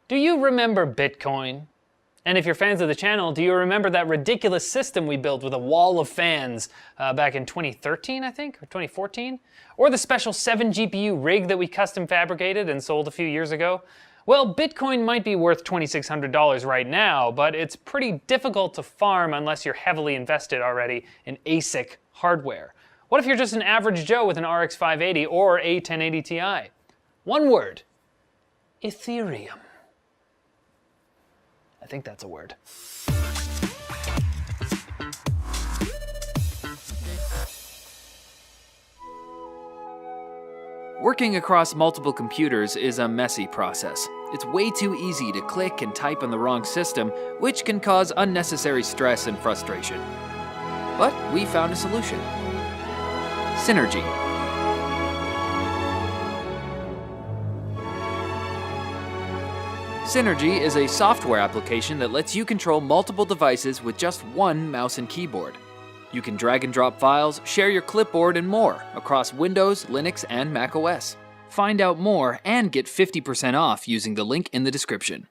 Do you remember Bitcoin? And if you're fans of the channel, do you remember that ridiculous system we built with a wall of fans back in 2013, I think, or 2014? Or the special 7 GPU rig that we custom fabricated and sold a few years ago? Well, Bitcoin might be worth $2,600 right now, but it's pretty difficult to farm unless you're heavily invested already in ASIC hardware. What if you're just an average Joe with an RX 580 or a 1080 Ti? One word: Ethereum. I think that's a word. Working across multiple computers is a messy process. It's way too easy to click and type on the wrong system, which can cause unnecessary stress and frustration. But we found a solution. Synergy. Synergy is a software application that lets you control multiple devices with just one mouse and keyboard. You can drag and drop files, share your clipboard, and more across Windows, Linux, and macOS. Find out more and get 50% off using the link in the description.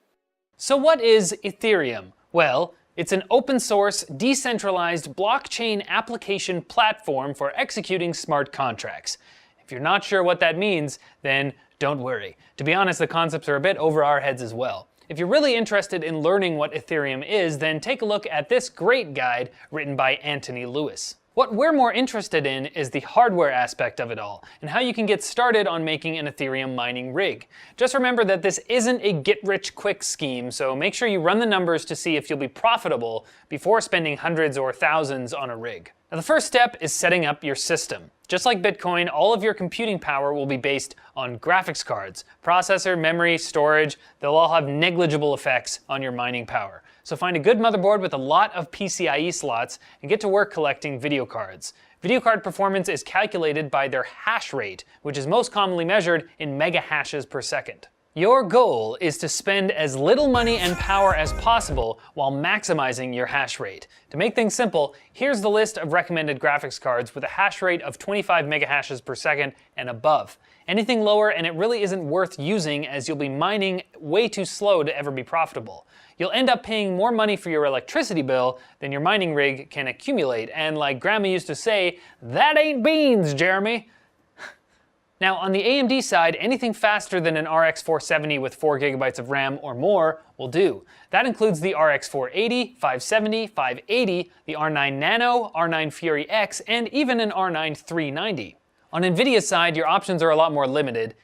So what is Ethereum? Well, it's an open source, decentralized blockchain application platform for executing smart contracts. If you're not sure what that means, then don't worry. To be honest, the concepts are a bit over our heads as well. If you're really interested in learning what Ethereum is, then take a look at this great guide written by Anthony Lewis. What we're more interested in is the hardware aspect of it all, and how you can get started on making an Ethereum mining rig. Just remember that this isn't a get-rich-quick scheme, so make sure you run the numbers to see if you'll be profitable before spending hundreds or thousands on a rig. Now the first step is setting up your system. Just like Bitcoin, all of your computing power will be based on graphics cards. Processor, memory, storage, they'll all have negligible effects on your mining power. So find a good motherboard with a lot of PCIe slots and get to work collecting video cards. Video card performance is calculated by their hash rate, which is most commonly measured in mega hashes per second. Your goal is to spend as little money and power as possible while maximizing your hash rate. To make things simple, here's the list of recommended graphics cards with a hash rate of 25 megahashes per second and above. Anything lower and it really isn't worth using, as you'll be mining way too slow to ever be profitable. You'll end up paying more money for your electricity bill than your mining rig can accumulate, and like Grandma used to say, that ain't beans, Jeremy. Now, on the AMD side, anything faster than an RX 470 with 4 GB of RAM or more will do. That includes the RX 480, 570, 580, the R9 Nano, R9 Fury X, and even an R9 390. On Nvidia's side, your options are a lot more limited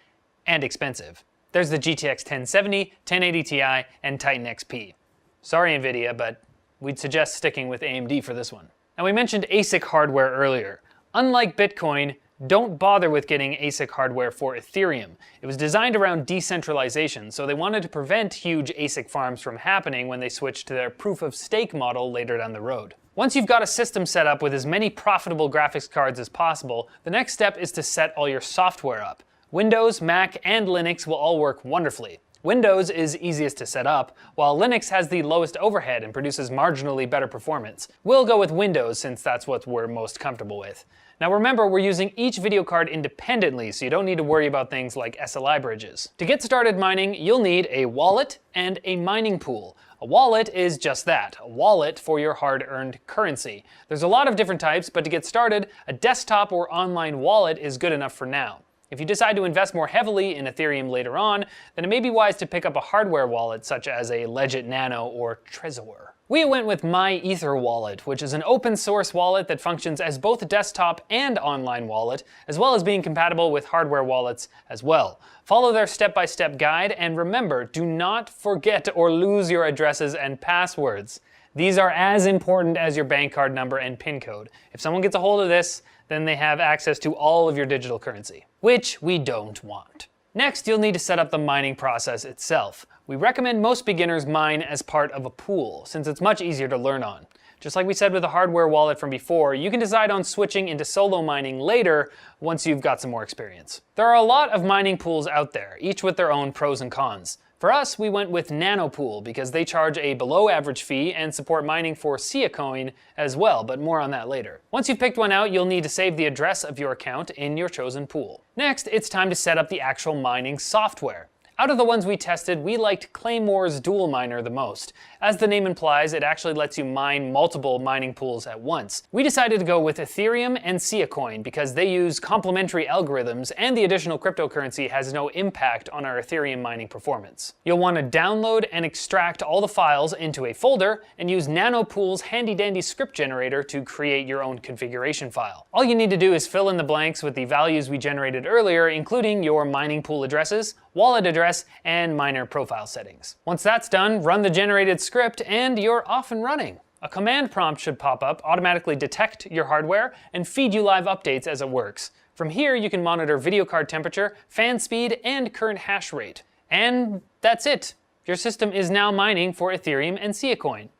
and expensive. There's the GTX 1070, 1080 Ti, and Titan XP. Sorry Nvidia, but we'd suggest sticking with AMD for this one. Now, we mentioned ASIC hardware earlier. Unlike Bitcoin, don't bother with getting ASIC hardware for Ethereum. It was designed around decentralization, so they wanted to prevent huge ASIC farms from happening when they switched to their proof-of-stake model later down the road. Once you've got a system set up with as many profitable graphics cards as possible, the next step is to set all your software up. Windows, Mac, and Linux will all work wonderfully. Windows is easiest to set up, while Linux has the lowest overhead and produces marginally better performance. We'll go with Windows since that's what we're most comfortable with. Now remember, we're using each video card independently, so you don't need to worry about things like SLI bridges. To get started mining, you'll need a wallet and a mining pool. A wallet is just that, a wallet for your hard-earned currency. There's a lot of different types, but to get started, a desktop or online wallet is good enough for now. If you decide to invest more heavily in Ethereum later on, then it may be wise to pick up a hardware wallet such as a Legit Nano or Trezor. We went with My Ether Wallet, which is an open source wallet that functions as both a desktop and online wallet, as well as being compatible with hardware wallets as well. Follow their step-by-step guide, and remember, do not forget or lose your addresses and passwords. These are as important as your bank card number and PIN code. If someone gets a hold of this, then they have access to all of your digital currency, which we don't want. Next, you'll need to set up the mining process itself. We recommend most beginners mine as part of a pool, since it's much easier to learn on. Just like we said with the hardware wallet from before, you can decide on switching into solo mining later once you've got some more experience. There are a lot of mining pools out there, each with their own pros and cons. For us, we went with Nanopool because they charge a below average fee and support mining for Sia Coin as well, but more on that later. Once you've picked one out, you'll need to save the address of your account in your chosen pool. Next, it's time to set up the actual mining software. Out of the ones we tested, we liked Claymore's dual miner the most. As the name implies, it actually lets you mine multiple mining pools at once. We decided to go with Ethereum and Coin because they use complementary algorithms and the additional cryptocurrency has no impact on our Ethereum mining performance. You'll want to download and extract all the files into a folder and use Nanopool's handy-dandy script generator to create your own configuration file. All you need to do is fill in the blanks with the values we generated earlier, including your mining pool addresses, wallet address, and miner profile settings. Once that's done, run the generated script and you're off and running. A command prompt should pop up, automatically detect your hardware, and feed you live updates as it works. From here, you can monitor video card temperature, fan speed, and current hash rate. And that's it. Your system is now mining for Ethereum and Coin.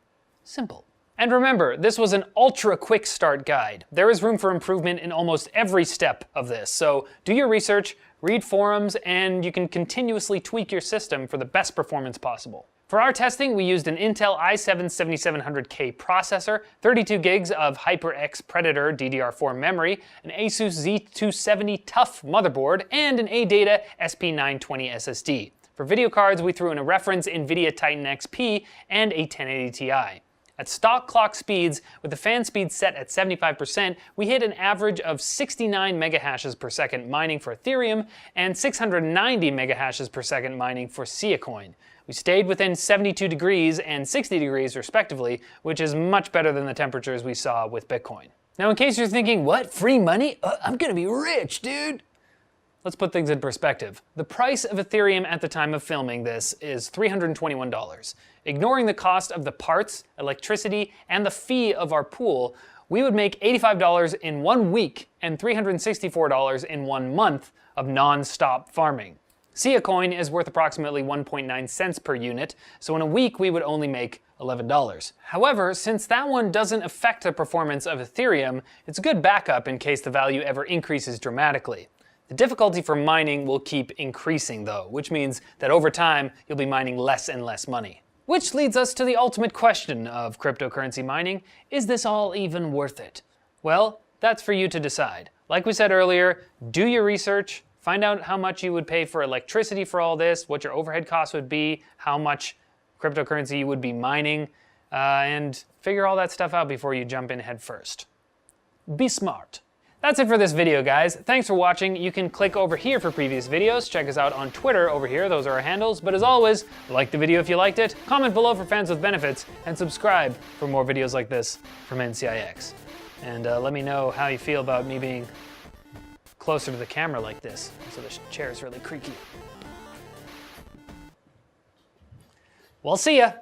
Simple. And remember, this was an ultra quick start guide. There is room for improvement in almost every step of this, so do your research, read forums, and you can continuously tweak your system for the best performance possible. For our testing, we used an Intel i7-7700K processor, 32 gigs of HyperX Predator DDR4 memory, an Asus Z270 TUF motherboard, and an ADATA SP920 SSD. For video cards, we threw in a reference NVIDIA Titan XP and a 1080 Ti. At stock clock speeds, with the fan speed set at 75%, we hit an average of 69 megahashes per second mining for Ethereum and 690 megahashes per second mining for Coin. We stayed within 72 degrees and 60 degrees respectively, which is much better than the temperatures we saw with Bitcoin. Now, in case you're thinking, what, free money? I'm gonna be rich, dude. Let's put things in perspective. The price of Ethereum at the time of filming this is $321. Ignoring the cost of the parts, electricity, and the fee of our pool, we would make $85 in 1 week and $364 in 1 month of non-stop farming. Coin is worth approximately 1.9 cents per unit, so in a week we would only make $11. However, since that one doesn't affect the performance of Ethereum, it's a good backup in case the value ever increases dramatically. The difficulty for mining will keep increasing though, which means that over time you'll be mining less and less money. Which leads us to the ultimate question of cryptocurrency mining: is this all even worth it? Well, that's for you to decide. Like we said earlier, do your research, find out how much you would pay for electricity for all this, what your overhead costs would be, how much cryptocurrency you would be mining, and figure all that stuff out before you jump in head first. Be smart. That's it for this video, guys. Thanks for watching. You can click over here for previous videos. Check us out on Twitter over here. Those are our handles. But as always, like the video if you liked it, comment below for fans with benefits, and subscribe for more videos like this from NCIX. And let me know how you feel about me being closer to the camera like this, so the chair is really creaky. We'll see ya.